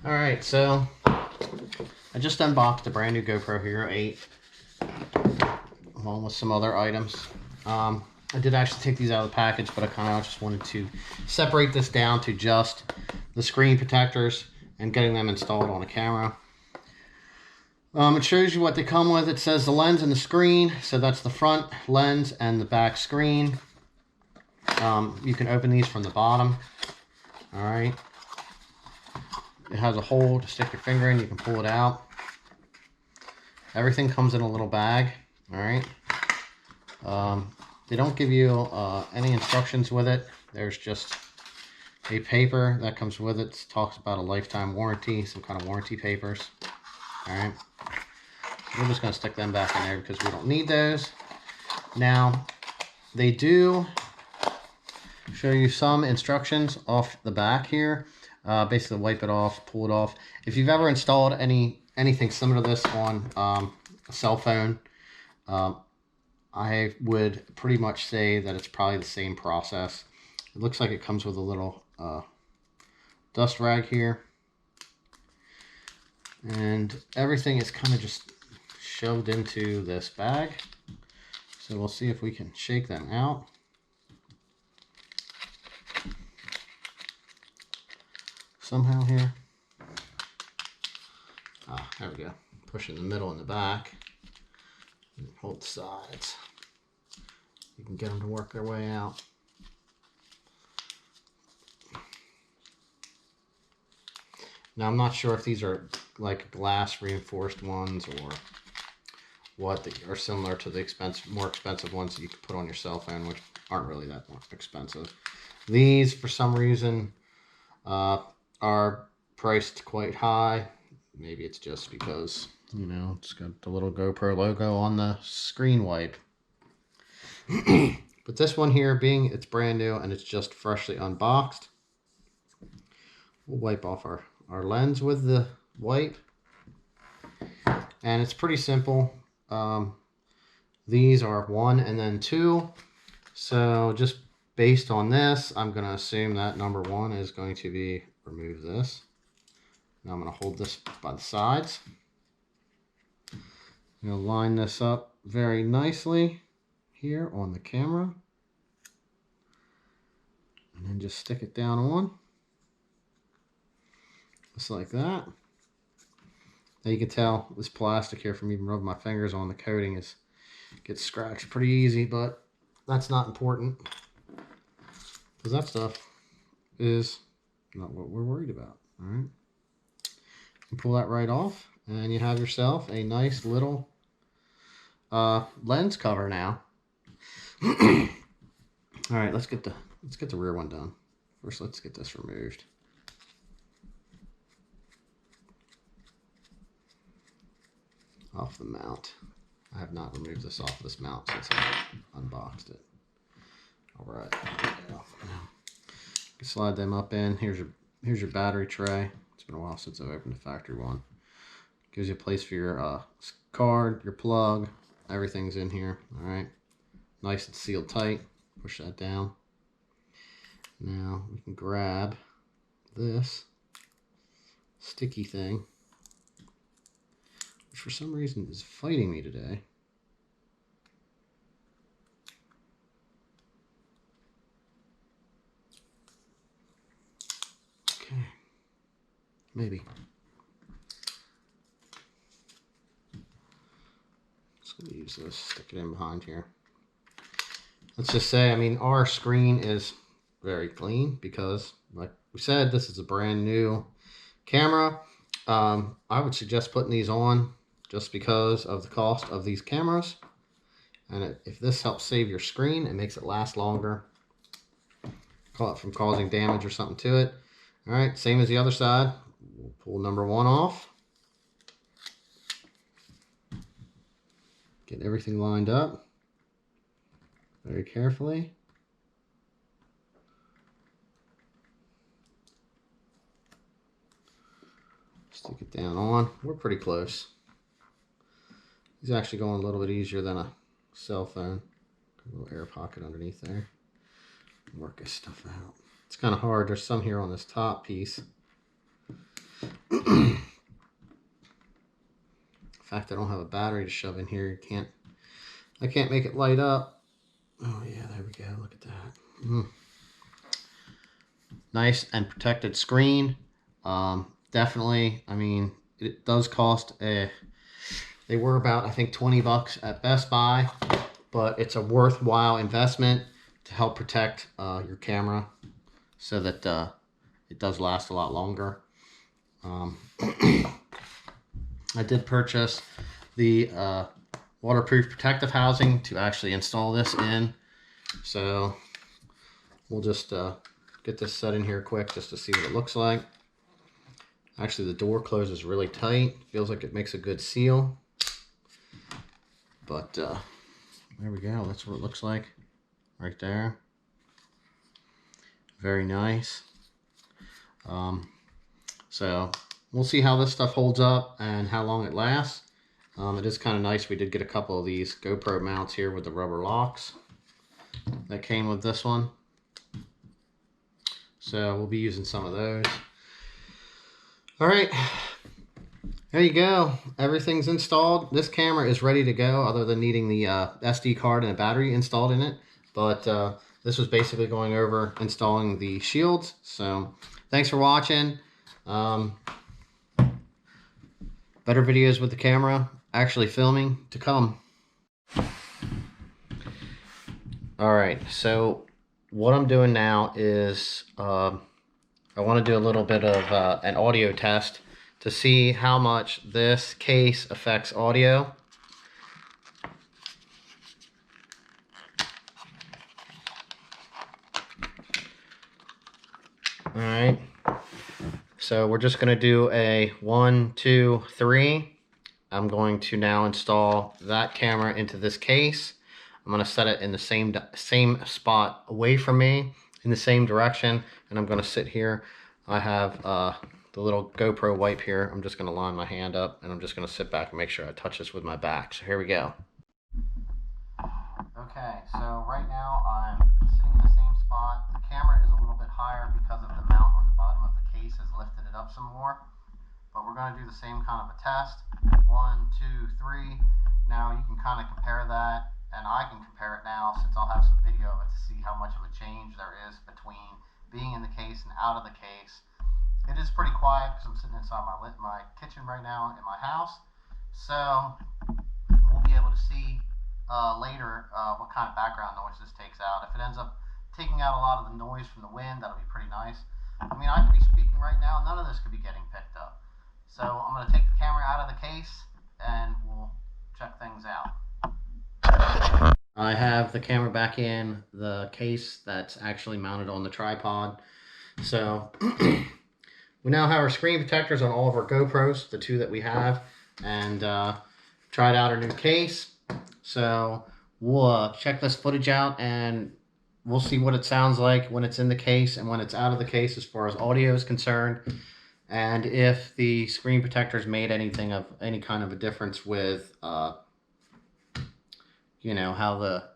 Alright, so I just unboxed a brand new GoPro Hero 8 along with some other items. I did actually take these out of the package, but I kind of just wanted to separate this down to just the screen protectors and getting them installed on a camera. It shows you what they come with. It says the lens and the screen, so that's the front lens and the back screen. You can open these from the bottom. Alright. It has a hole to stick your finger in. You can pull it out. Everything comes in a little bag. Alright. They don't give you any instructions with it. There's just a paper that comes with it. It talks about a lifetime warranty, some kind of warranty papers. Alright. We're just going to stick them back in there because we don't need those. Now, they do show you some instructions off the back here. Basically wipe it off, pull it off. If you've ever installed anything similar to this on a cell phone, I would pretty much say that it's probably the same process. It looks like it comes with a little dust rag here. And everything is kind of just shoved into this bag. So we'll see if we can shake them out. Somehow here. There we go. Push in the middle and the back. And hold the sides. You can get them to work their way out. Now I'm not sure if these are like glass reinforced ones or what, that are similar to the more expensive ones that you can put on your cell phone, which aren't really that expensive. These, for some reason, are priced quite high. Maybe it's just because, you know, it's got the little GoPro logo on the screen wipe. But this one here, being it's brand new and it's just freshly unboxed, we'll wipe off our lens with the wipe. And it's pretty simple. These are 1 and then 2. So just based on this, I'm going to assume that number 1 is going to be remove this. Now I'm going to hold this by the sides. I'm going to line this up very nicely here on the camera. And then just stick it down on. Just like that. Now you can tell this plastic here from even rubbing my fingers on the coating gets scratched pretty easy, but that's not important because that stuff is not what we're worried about. All right, you pull that right off, and you have yourself a nice little lens cover now. All right, let's get the rear one done. First, let's get this removed. Off the mount. I have not removed this off this mount since I unboxed it. All right, you slide them up in. Here's your battery tray. It's been a while since I've opened the factory one. Gives you a place for your card, your plug. Everything's in here. All right, nice and sealed tight. Push that down. Now we can grab this sticky thing, which for some reason is fighting me today. Okay, maybe. Just gonna use this, stick it in behind here. Let's just say, I mean, our screen is very clean because, like we said, this is a brand new camera. I would suggest putting these on just because of the cost of these cameras. And if this helps save your screen, it makes it last longer. Call it from causing damage or something to it. All right, same as the other side. We'll pull number 1 off. Get everything lined up very carefully. Stick it down on. We're pretty close. He's actually going a little bit easier than a cell phone. A little air pocket underneath there. Work this stuff out. It's kind of hard. There's some here on this top piece. They don't have a battery to shove in here. I can't make it light up. Oh yeah, there we go. Look at that. Nice and protected screen. Definitely, I mean, it does cost they were about, I think, 20 bucks at Best Buy, but it's a worthwhile investment to help protect your camera so that it does last a lot longer. I did purchase the waterproof protective housing to actually install this in. So we'll just get this set in here quick just to see what it looks like. Actually, the door closes really tight. Feels like it makes a good seal. But there we go. That's what it looks like right there. Very nice. So we'll see how this stuff holds up and how long it lasts. It is kind of nice. We did get a couple of these GoPro mounts here with the rubber locks that came with this one. So we'll be using some of those. All right, there you go. Everything's installed. This camera is ready to go other than needing the SD card and a battery installed in it. But this was basically going over installing the shields. So thanks for watching. Better videos with the camera actually filming to come. All right, so what I'm doing now is I want to do a little bit of an audio test to see how much this case affects audio. All right, so we're just going to do a 1, 2, 3. I'm going to now install that camera into this case. I'm going to set it in the same spot away from me in the same direction, and I'm going to sit here. I have the little GoPro wipe here. I'm just going to line my hand up, and I'm just going to sit back and make sure I touch this with my back. So here we go. Okay, so right now I'm sitting in the same spot. The camera is a little bit higher because of the mount on the bottom of the case has lifted it up some more. But we're going to do the same kind of a test. 1, 2, 3. Now you can kind of compare that, and I can compare it now since I'll have some video of it to see how much of a change there is between being in the case and out of the case. It is pretty quiet because I'm sitting inside my kitchen right now in my house. So we'll be able to see later what kind of background noise this takes out. If it ends up taking out a lot of the noise from the wind, that'll be pretty nice. I mean, I could be speaking right now, none of this could be getting picked up. So I'm going to take the camera out of the case and we'll check things out. I have the camera back in the case that's actually mounted on the tripod. So we now have our screen protectors on all of our GoPros, the 2 that we have, and tried out our new case. So we'll check this footage out and we'll see what it sounds like when it's in the case and when it's out of the case as far as audio is concerned. And if the screen protectors made any kind of a difference with, you know, how the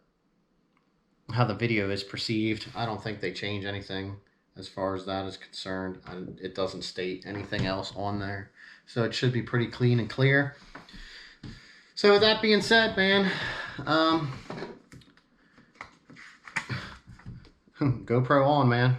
video is perceived. I don't think they change anything as far as that is concerned. It doesn't state anything else on there, so it should be pretty clean and clear. So with that being said, man, GoPro on, man.